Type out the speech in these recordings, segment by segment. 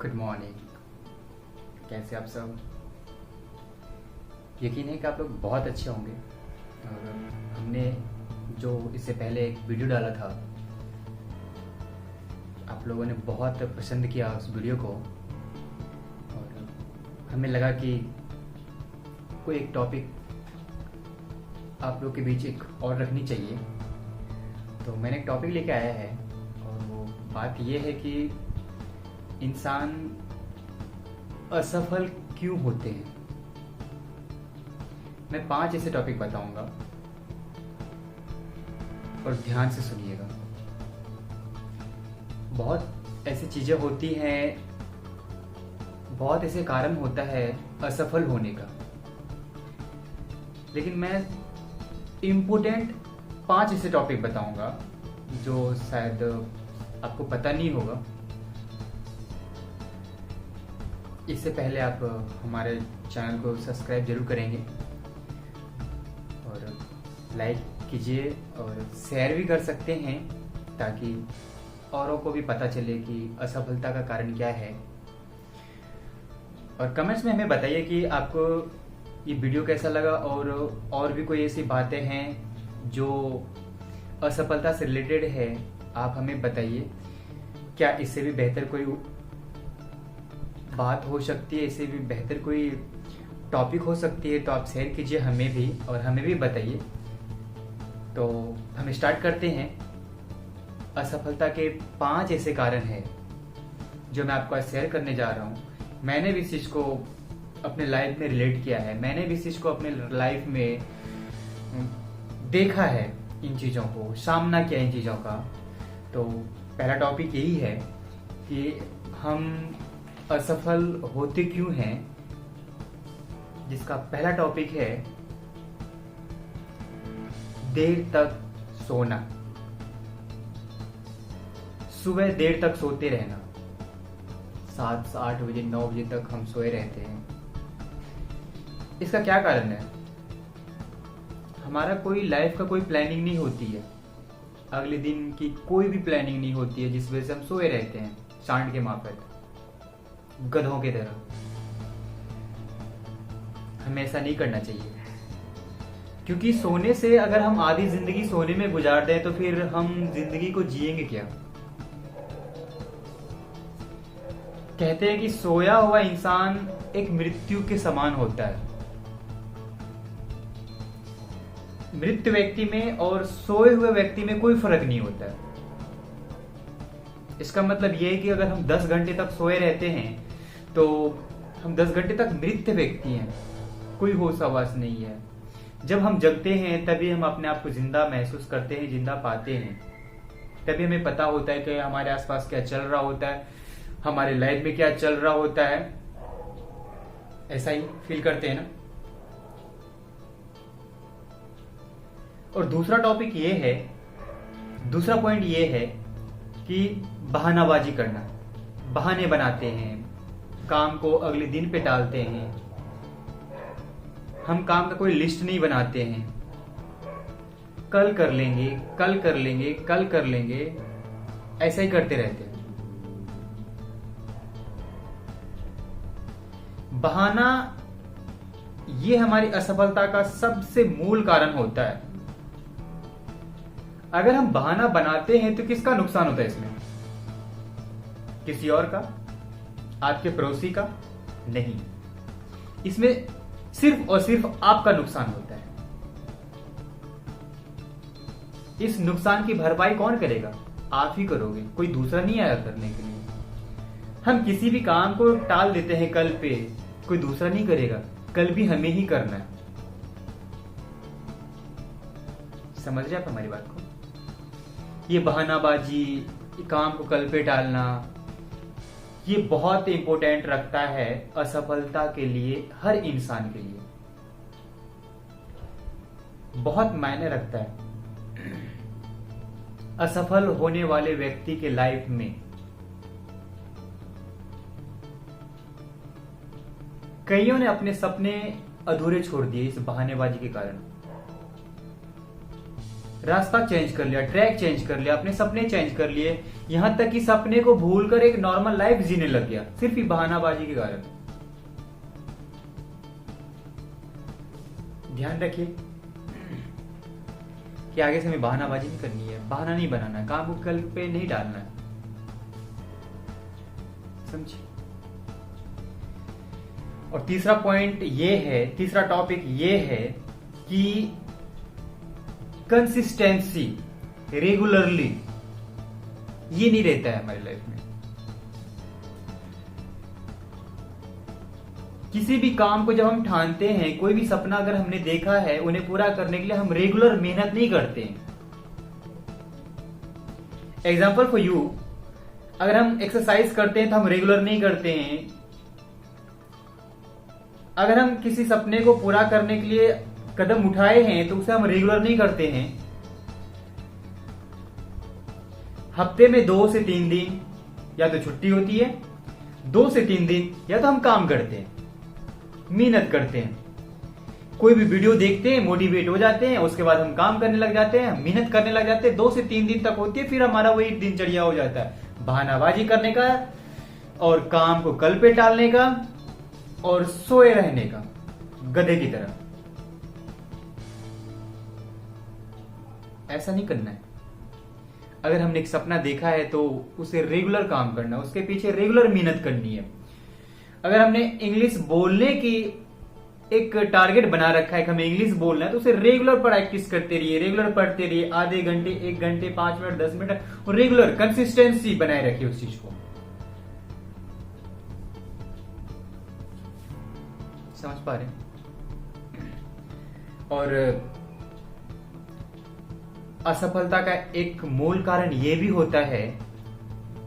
Good morning. कैसे आप सब? यकीन है कि आप लोग बहुत अच्छे होंगे। और हमने जो इससे पहले एक वीडियो डाला था, आप लोगों ने बहुत पसंद किया उस वीडियो को और हमें लगा कि कोई एक टॉपिक आप लोग के बीच एक और रखनी चाहिए। तो मैंने एक टॉपिक लेके आया है और वो बात ये है कि इंसान असफल क्यों होते हैं। मैं 5 ऐसे टॉपिक बताऊंगा और ध्यान से सुनिएगा। बहुत ऐसी चीजें होती हैं, बहुत ऐसे कारण होता है असफल होने का, लेकिन मैं इम्पोर्टेंट 5 ऐसे टॉपिक बताऊंगा जो शायद आपको पता नहीं होगा। इससे पहले आप हमारे चैनल को सब्सक्राइब जरूर करेंगे और लाइक कीजिए और शेयर भी कर सकते हैं ताकि औरों को भी पता चले कि असफलता का कारण क्या है। और कमेंट्स में हमें बताइए कि आपको ये वीडियो कैसा लगा और भी कोई ऐसी बातें हैं जो असफलता से रिलेटेड है, आप हमें बताइए। क्या इससे भी बेहतर कोई बात हो सकती है, इससे भी बेहतर कोई टॉपिक हो सकती है, तो आप शेयर कीजिए हमें भी और हमें भी बताइए। तो हम स्टार्ट करते हैं। असफलता के 5 ऐसे कारण हैं जो मैं आपको आज शेयर करने जा रहा हूँ। मैंने भी इस चीज को अपने लाइफ में रिलेट किया है, मैंने भी इस चीज को अपने लाइफ में देखा है, इन चीजों को सामना किया, इन चीजों का। तो पहला टॉपिक यही है कि हम असफल होते क्यों हैं, जिसका पहला टॉपिक है देर तक सोना। सुबह देर तक सोते रहना, 7 से 8 बजे 9 बजे तक हम सोए रहते हैं। इसका क्या कारण है? हमारा कोई लाइफ का कोई प्लानिंग नहीं होती है, अगले दिन की कोई भी प्लानिंग नहीं होती है, जिस वजह से हम सोए रहते हैं सांड के माफिक, गधों की तरह। हमें ऐसा नहीं करना चाहिए, क्योंकि सोने से अगर हम आधी जिंदगी सोने में गुजार दें तो फिर हम जिंदगी को जिएंगे क्या? कहते हैं कि सोया हुआ इंसान एक मृत्यु के समान होता है। मृत व्यक्ति में और सोए हुए व्यक्ति में कोई फर्क नहीं होता है। इसका मतलब यह है कि अगर हम 10 घंटे तक सोए रहते हैं तो हम 10 घंटे तक मृत व्यक्ति हैं, कोई होश आवास नहीं है। जब हम जगते हैं तभी हम अपने आप को जिंदा महसूस करते हैं, जिंदा पाते हैं। तभी हमें पता होता है कि हमारे आसपास क्या चल रहा होता है, हमारे लाइफ में क्या चल रहा होता है। ऐसा ही फील करते हैं ना। और दूसरा टॉपिक ये है, दूसरा पॉइंट ये है कि बहानाबाजी करना। बहाने बनाते हैं, काम को अगले दिन पे टालते हैं। हम काम का कोई लिस्ट नहीं बनाते हैं, कल कर लेंगे, कल कर लेंगे, कल कर लेंगे, ऐसा ही करते रहते हैं। बहाना ये हमारी असफलता का सबसे मूल कारण होता है। अगर हम बहाना बनाते हैं तो किसका नुकसान होता है इसमें? किसी और का? आपके पड़ोसी का? नहीं, इसमें सिर्फ और सिर्फ आपका नुकसान होता है। इस नुकसान की भरपाई कौन करेगा? आप ही करोगे, कोई दूसरा नहीं आया करने के लिए। हम किसी भी काम को टाल देते हैं कल पे, कोई दूसरा नहीं करेगा, कल भी हमें ही करना है। समझ रहे आप हमारी बात को? ये बहानाबाजी, काम को कल पे टालना, ये बहुत इंपॉर्टेंट रखता है असफलता के लिए, हर इंसान के लिए बहुत मायने रखता है। असफल होने वाले व्यक्ति के लाइफ में कईयों ने अपने सपने अधूरे छोड़ दिए इस बहानेबाजी के कारण। रास्ता चेंज कर लिया, ट्रैक चेंज कर लिया, अपने सपने चेंज कर लिए, यहां तक कि सपने को भूलकर एक नॉर्मल लाइफ जीने लग गया, सिर्फ ही बहानाबाजी के कारण। ध्यान रखिए कि आगे से हमें बहानाबाजी नहीं करनी है, बहाना नहीं बनाना है, काम को कल पे नहीं डालना है, समझिए। और तीसरा पॉइंट ये है, तीसरा टॉपिक ये है कि कंसिस्टेंसी, रेगुलरली, ये नहीं रहता है हमारी लाइफ में। किसी भी काम को जब हम ठानते हैं, कोई भी सपना अगर हमने देखा है, उन्हें पूरा करने के लिए हम रेगुलर मेहनत नहीं करते हैं। एग्जाम्पल फॉर यू, अगर हम एक्सरसाइज करते हैं तो हम रेगुलर नहीं करते हैं। अगर हम किसी सपने को पूरा करने के लिए कदम उठाए हैं तो उसे हम रेगुलर नहीं करते हैं। हफ्ते में 2 से 3 दिन या तो छुट्टी होती है, 2 से 3 दिन या तो हम काम करते हैं, मेहनत करते हैं, कोई भी वीडियो देखते हैं, मोटिवेट हो जाते हैं, उसके बाद हम काम करने लग जाते हैं, मेहनत करने लग जाते हैं, 2 से 3 दिन तक होती है, फिर हमारा वही दिनचर्या हो जाता है, बहानाबाजी करने का और काम को कल पे टालने का और सोए रहने का, गधे की तरह। ऐसा नहीं करना है। अगर हमने एक सपना देखा है तो उसे रेगुलर काम करना है, उसके पीछे रेगुलर मेहनत करनी है। अगर हमने इंग्लिश बोलने की एक टारगेट बना रखा है कि हमें इंग्लिश बोलना है, तो उसे रेगुलर प्रैक्टिस करते रहिए, रेगुलर पढ़ते रहिए, आधे घंटे, 1 घंटे, 5 मिनट, 10 मिनट, और रेगुलर कंसिस्टेंसी बनाए रखिए उस चीज को। समझ पा रहे हैं? और असफलता का एक मूल कारण यह भी होता है,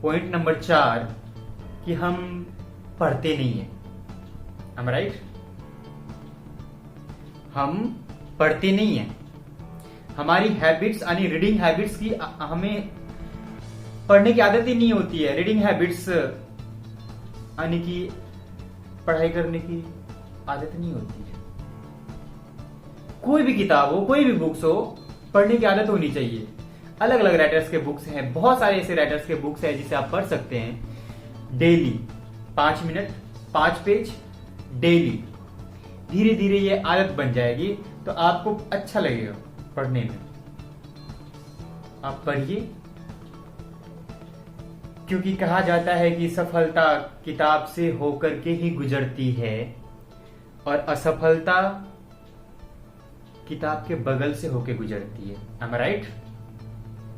पॉइंट नंबर 4, कि हम पढ़ते नहीं है। am I right? हम पढ़ते नहीं है। हमारी हैबिट्स यानी रीडिंग हैबिट्स की, हमें पढ़ने की आदत ही नहीं होती है। रीडिंग हैबिट्स यानी कि पढ़ाई करने की आदत नहीं होती है। कोई भी किताब हो, कोई भी बुक्स हो, पढ़ने की आदत होनी चाहिए। अलग अलग राइटर्स के बुक्स हैं, बहुत सारे ऐसे राइटर्स के बुक्स हैं जिसे आप पढ़ सकते हैं डेली, 5 मिनट, 5 पेज डेली। धीरे धीरे ये आदत बन जाएगी तो आपको अच्छा लगेगा पढ़ने में। आप पढ़िए, क्योंकि कहा जाता है कि सफलता किताब से होकर के ही गुजरती है और असफलता किताब के बगल से होकर गुजरती है। am I right?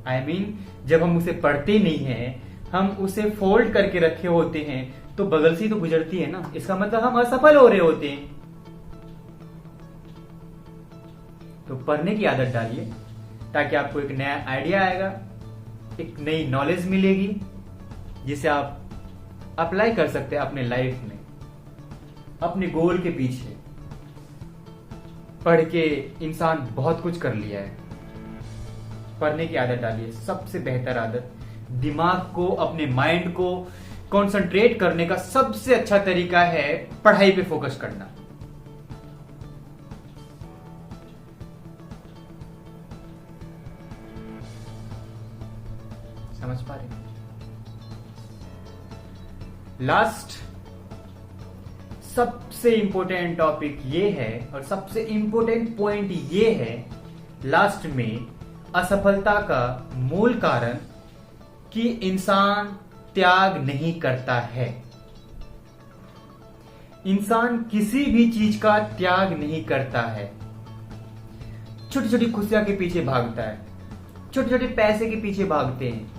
I mean, जब हम उसे पढ़ते नहीं हैं, हम उसे फोल्ड करके रखे होते हैं, तो बगल से ही तो गुजरती है ना। इसका मतलब हम असफल हो रहे होते हैं। तो पढ़ने की आदत डालिए ताकि आपको एक नया आइडिया आएगा, एक नई नॉलेज मिलेगी जिसे आप अप्लाई कर सकते हैं अपने लाइफ में, अपने गोल के पीछे। पढ़ के इंसान बहुत कुछ कर लिया है। पढ़ने की आदत डालिए, सबसे बेहतर आदत। दिमाग को, अपने माइंड को कंसंट्रेट करने का सबसे अच्छा तरीका है पढ़ाई पे फोकस करना। समझ पा रहे हैं? लास्ट सबसे इंपॉर्टेंट टॉपिक ये है और सबसे इंपॉर्टेंट पॉइंट ये है लास्ट में, असफलता का मूल कारण कि इंसान त्याग नहीं करता है। इंसान किसी भी चीज का त्याग नहीं करता है। छोटी छोटी खुशियां के पीछे भागता है, छोटे छोटे पैसे के पीछे भागते हैं।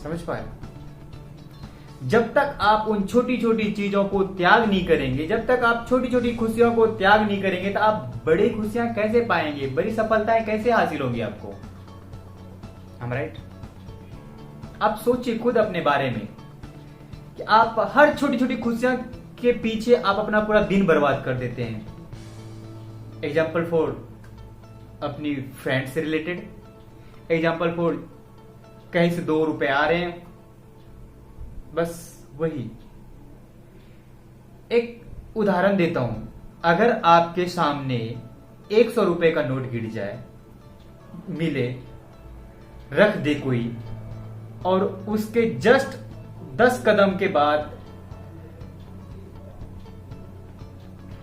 समझ पाए? जब तक आप उन छोटी छोटी चीजों को त्याग नहीं करेंगे, जब तक आप छोटी छोटी खुशियों को त्याग नहीं करेंगे, तो आप बड़ी खुशियां कैसे पाएंगे, बड़ी सफलताएं कैसे हासिल होगी आपको? am I right? आप सोचिए खुद अपने बारे में कि आप हर छोटी छोटी खुशियां के पीछे आप अपना पूरा दिन बर्बाद कर देते हैं। एग्जाम्पल फॉर अपनी फ्रेंड से रिलेटेड, एग्जाम्पल फॉर कहीं से 2 रुपए आ रहे हैं, बस वही। एक उदाहरण देता हूं, अगर आपके सामने 100 रुपए का नोट गिर जाए मिले रख दे कोई, और उसके जस्ट 10 कदम के बाद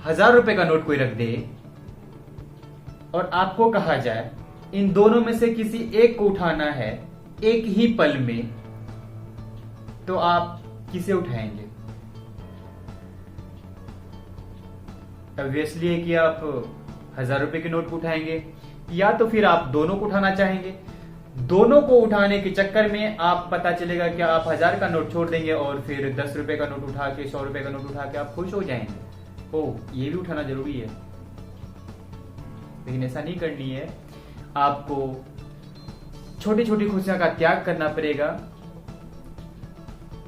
1000 रुपए का नोट कोई रख दे, और आपको कहा जाए इन दोनों में से किसी एक को उठाना है एक ही पल में, तो आप किसे उठाएंगे? ऑब्वियसली है कि आप 1000 रुपए के नोट को उठाएंगे, या तो फिर आप दोनों को उठाना चाहेंगे। दोनों को उठाने के चक्कर में आप पता चलेगा कि आप 1000 का नोट छोड़ देंगे और फिर 10 रुपए का नोट उठा के 100 रुपए का नोट उठा के आप खुश हो जाएंगे। ओ, ये भी उठाना जरूरी है, लेकिन ऐसा नहीं करनी है। आपको छोटी छोटी खुशियां का त्याग करना पड़ेगा,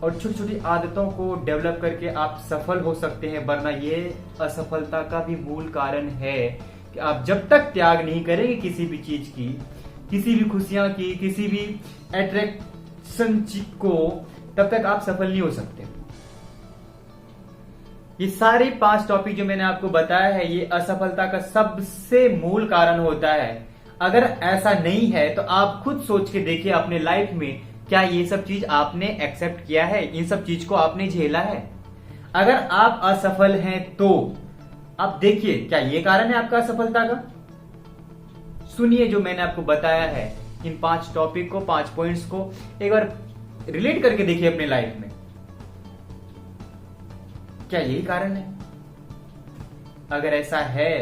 और छोटी छोटी आदतों को डेवलप करके आप सफल हो सकते हैं। वरना ये असफलता का भी मूल कारण है कि आप जब तक त्याग नहीं करेंगे किसी भी चीज की, किसी भी खुशियां की, किसी भी अट्रैक्शन को, तब तक आप सफल नहीं हो सकते। ये सारे 5 टॉपिक जो मैंने आपको बताया है, ये असफलता का सबसे मूल कारण होता है। अगर ऐसा नहीं है तो आप खुद सोच के देखिए अपने लाइफ में, क्या ये सब चीज आपने एक्सेप्ट किया है? इन सब चीज को आपने झेला है? अगर आप असफल हैं तो आप देखिए, क्या ये कारण है आपका असफलता का? सुनिए जो मैंने आपको बताया है, इन 5 टॉपिक को, 5 पॉइंट्स को एक बार रिलेट करके देखिए अपने लाइफ में, क्या यही कारण है? अगर ऐसा है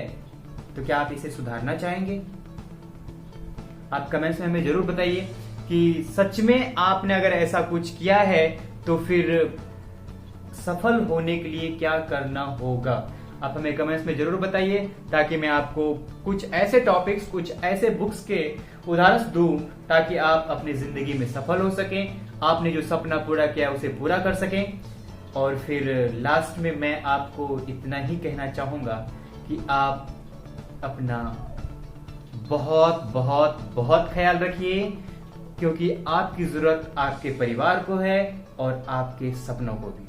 तो क्या आप इसे सुधारना चाहेंगे? आप कमेंट्स में हमें जरूर बताइए कि सच में आपने अगर ऐसा कुछ किया है तो फिर सफल होने के लिए क्या करना होगा। आप हमें कमेंट्स में जरूर बताइए, ताकि मैं आपको कुछ ऐसे टॉपिक्स, कुछ ऐसे बुक्स के उदाहरण दूं, ताकि आप अपनी जिंदगी में सफल हो सकें, आपने जो सपना पूरा किया उसे पूरा कर सकें। और फिर लास्ट में मैं आपको इतना ही कहना चाहूंगा कि आप अपना बहुत बहुत बहुत ख्याल रखिए, क्योंकि आपकी जरूरत आपके परिवार को है और आपके सपनों को भी।